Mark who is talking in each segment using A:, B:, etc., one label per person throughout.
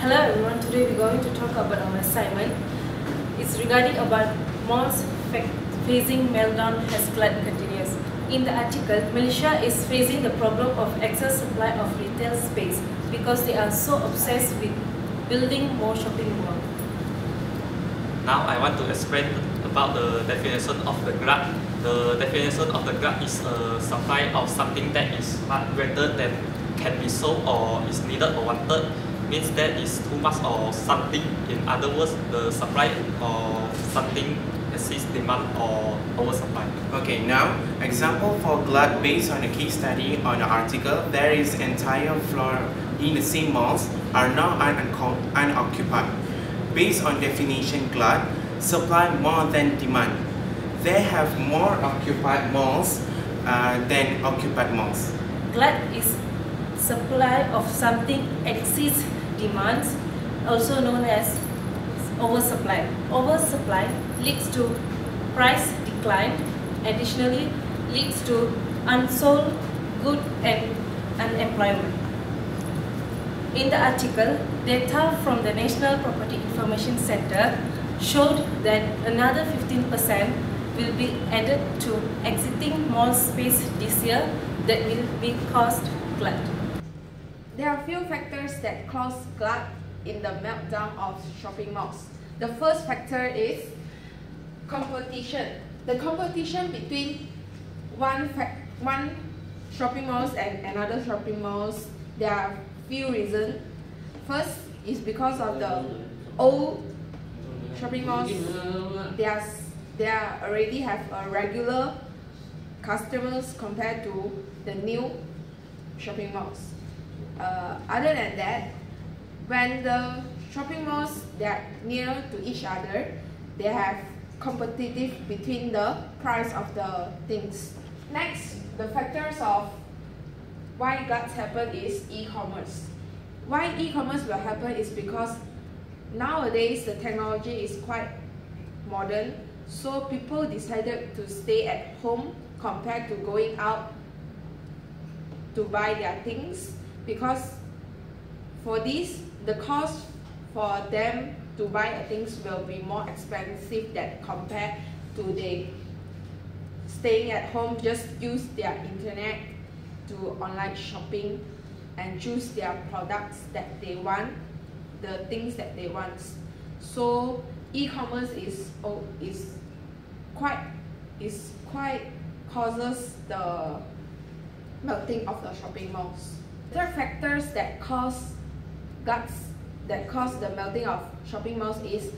A: Hello everyone, today we're going to talk about our assignment. It's regarding about malls facing meltdown as Glut continues. In the article, Malaysia is facing the problem of excess supply of retail space because they are so obsessed with building more shopping malls.
B: Now I want to explain about the definition of the glut. The definition of the glut is a supply of something that is far greater than can be sold or is needed or wanted. Means that is too much or something. In other words, the supply of something exceeds demand or oversupply.
C: Okay, now example for glut based on a case study on the article. There is entire floor in the same malls are now unoccupied. Based on definition, glut supply more than demand. They have more occupied malls than occupied malls.
A: Glut is supply of something exceeds demands, also known as oversupply. Oversupply leads to price decline, additionally leads to unsold goods and unemployment. In the article, data from the National Property Information Center showed that another 15% will be added to exiting mall space this year that will be caused glut.
D: There are few factors that cause glut in the meltdown of shopping malls. The first factor is competition. The competition between one shopping malls and another shopping malls, there are few reasons. First is because of the old shopping malls, they already have a regular customers compared to the new shopping malls. Other than that, when the shopping malls they are near to each other, they have competitive between the price of the things. Next, the factors of why gluts happen is e-commerce. Why e-commerce will happen is because nowadays the technology is quite modern, so people decided to stay at home compared to going out to buy their things, because for this, the cost for them to buy things will be more expensive than compared to they staying at home, just use their internet to online shopping and choose their products that they want, the things that they want. So e-commerce is quite causes the melting of the shopping malls. Third factors that cause the melting of shopping malls is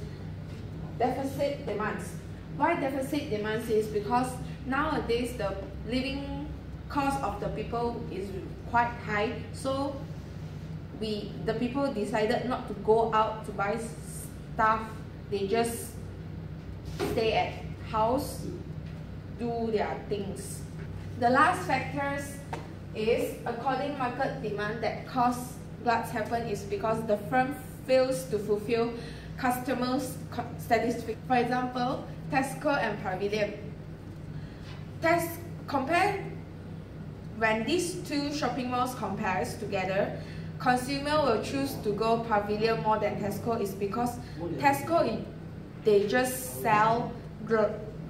D: deficit demands. Why deficit demands is because nowadays the living cost of the people is quite high, so the people decided not to go out to buy stuff. They just stay at house, do their things. The last factors is according market demand that cause gluts happen is because the firm fails to fulfill customers' statistics. For example, Tesco and Pavilion. When these two shopping malls compares together, consumer will choose to go Pavilion more than Tesco is because Tesco they just sell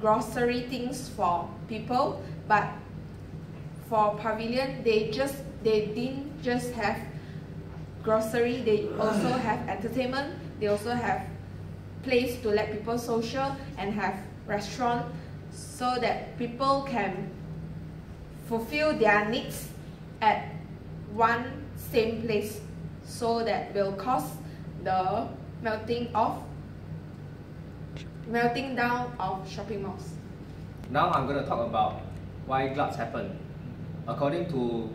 D: grocery things for people, but for Pavilion they didn't just have grocery, they also have entertainment, they also have place to let people social and have restaurant so that people can fulfill their needs at one same place, so that will cause the melting down of shopping malls.
E: Now I'm going to talk about why gluts happen. According to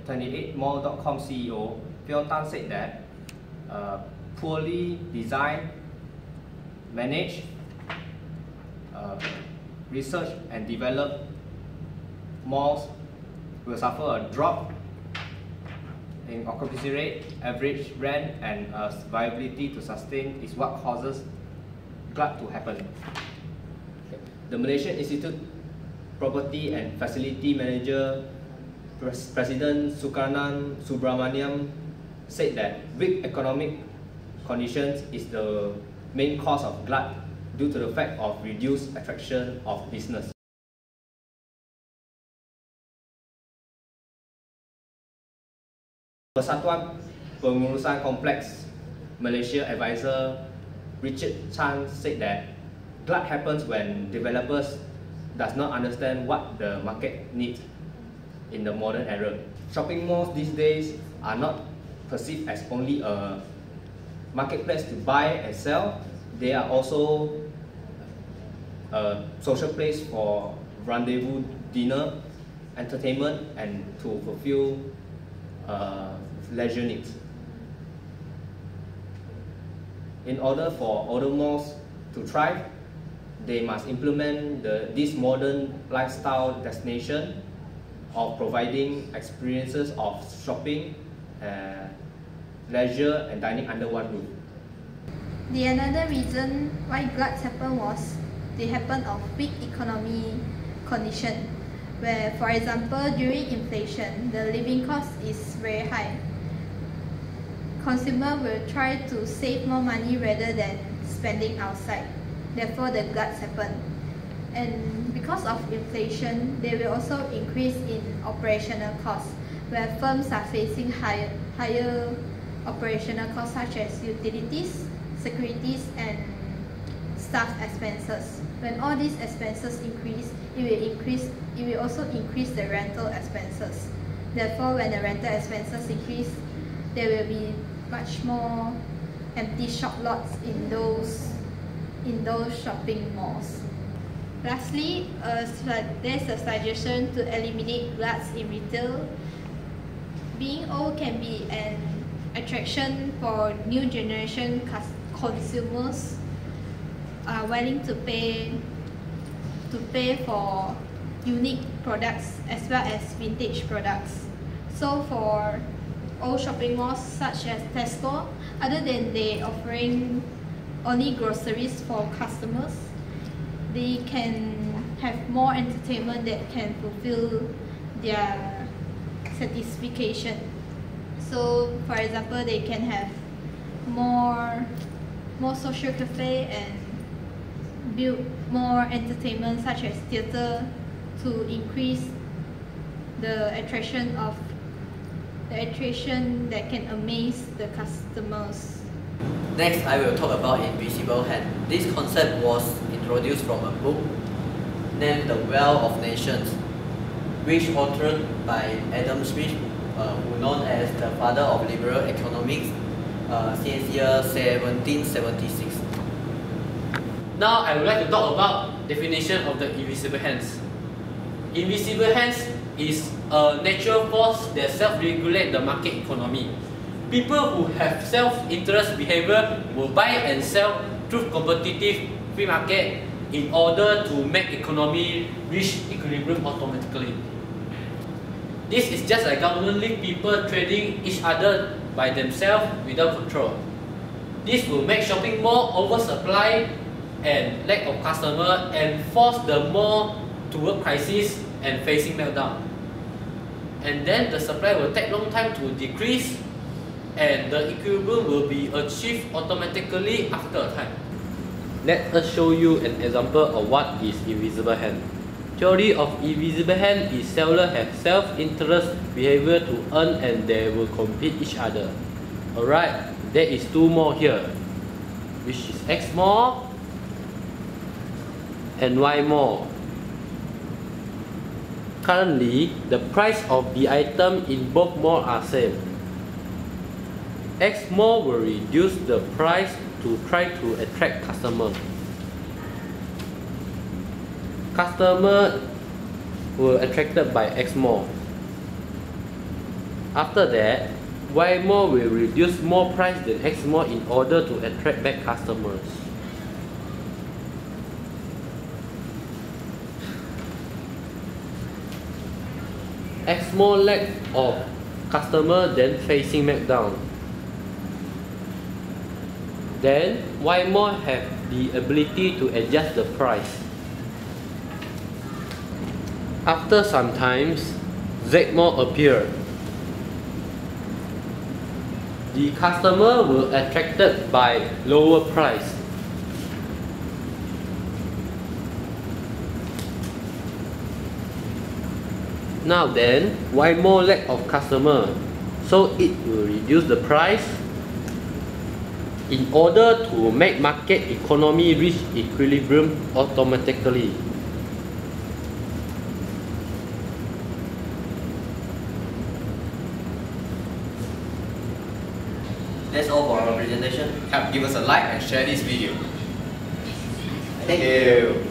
E: 28mall.com CEO, Phil Tan said that poorly designed, managed, research and developed malls will suffer a drop in occupancy rate, average rent, and viability to sustain is what causes glut to happen. The Malaysian Institute Property and Facility Manager President Sukarnan Subramaniam said that weak economic conditions is the main cause of glut due to the fact of reduced attraction of business. Persatuan Pengurusan Kompleks Malaysia advisor Richard Chan said that glut happens when developers does not understand what the market needs in the modern era. Shopping malls these days are not perceived as only a marketplace to buy and sell. They are also a social place for rendezvous, dinner, entertainment, and to fulfill leisure needs. In order for older malls to thrive, they must implement this modern lifestyle destination of providing experiences of shopping, leisure, and dining under one roof.
F: The another reason why gluts happened was they happened of weak economy condition, where, for example, during inflation, the living cost is very high. Consumer will try to save more money rather than spending outside. Therefore, the gluts happen. And because of inflation, they will also increase in operational costs, where firms are facing higher operational costs such as utilities, securities, and staff expenses. When all these expenses increase, it will also increase the rental expenses. Therefore, when the rental expenses increase, there will be much more empty shop lots in those shopping malls. Lastly, there's a suggestion to eliminate gluts in retail. Being old can be an attraction for new generation consumers willing to pay for unique products as well as vintage products. So for old shopping malls such as Tesco, other than they offering only groceries for customers, they can have more entertainment that can fulfill their satisfaction. So for example, they can have more social cafe and build more entertainment such as theatre to increase the attraction that can amaze the customers.
G: Next, I will talk about invisible hand. This concept was introduced from a book named The Wealth of Nations, which authored by Adam Smith, who known as the father of liberal economics, since year 1776.
B: Now I would like to talk about definition of the invisible hands. Invisible hands is a natural force that self-regulate the market economy. People who have self-interest behavior will buy and sell through competitive free market in order to make economy reach equilibrium automatically. This is just like government leave people trading each other by themselves without control. This will make shopping mall oversupply and lack of customer and force the mall toward crisis and facing meltdown. And then the supply will take long time to decrease and the equilibrium will be achieved automatically after a time. Let us show you an example of what is invisible hand. Theory of invisible hand is sellers have self-interest behavior to earn and they will compete each other. Alright, there is two more here, which is X mall and Y mall. Currently, the price of the item in both malls are same. X mall will reduce the price to try to attract customers. Customer were attracted by X mall. After that, Y mall will reduce more price than X mall in order to attract back customers. X mall lack of customer then facing meltdown. Then Y mall have the ability to adjust the price. After some times, Z mall appear.
H: the customer will attracted by lower price. Now then, why more lack of customer? So it will reduce the price in order to make market economy reach equilibrium automatically.
G: That's all for our presentation.
E: Help give us a like and share this video.
G: Thank you.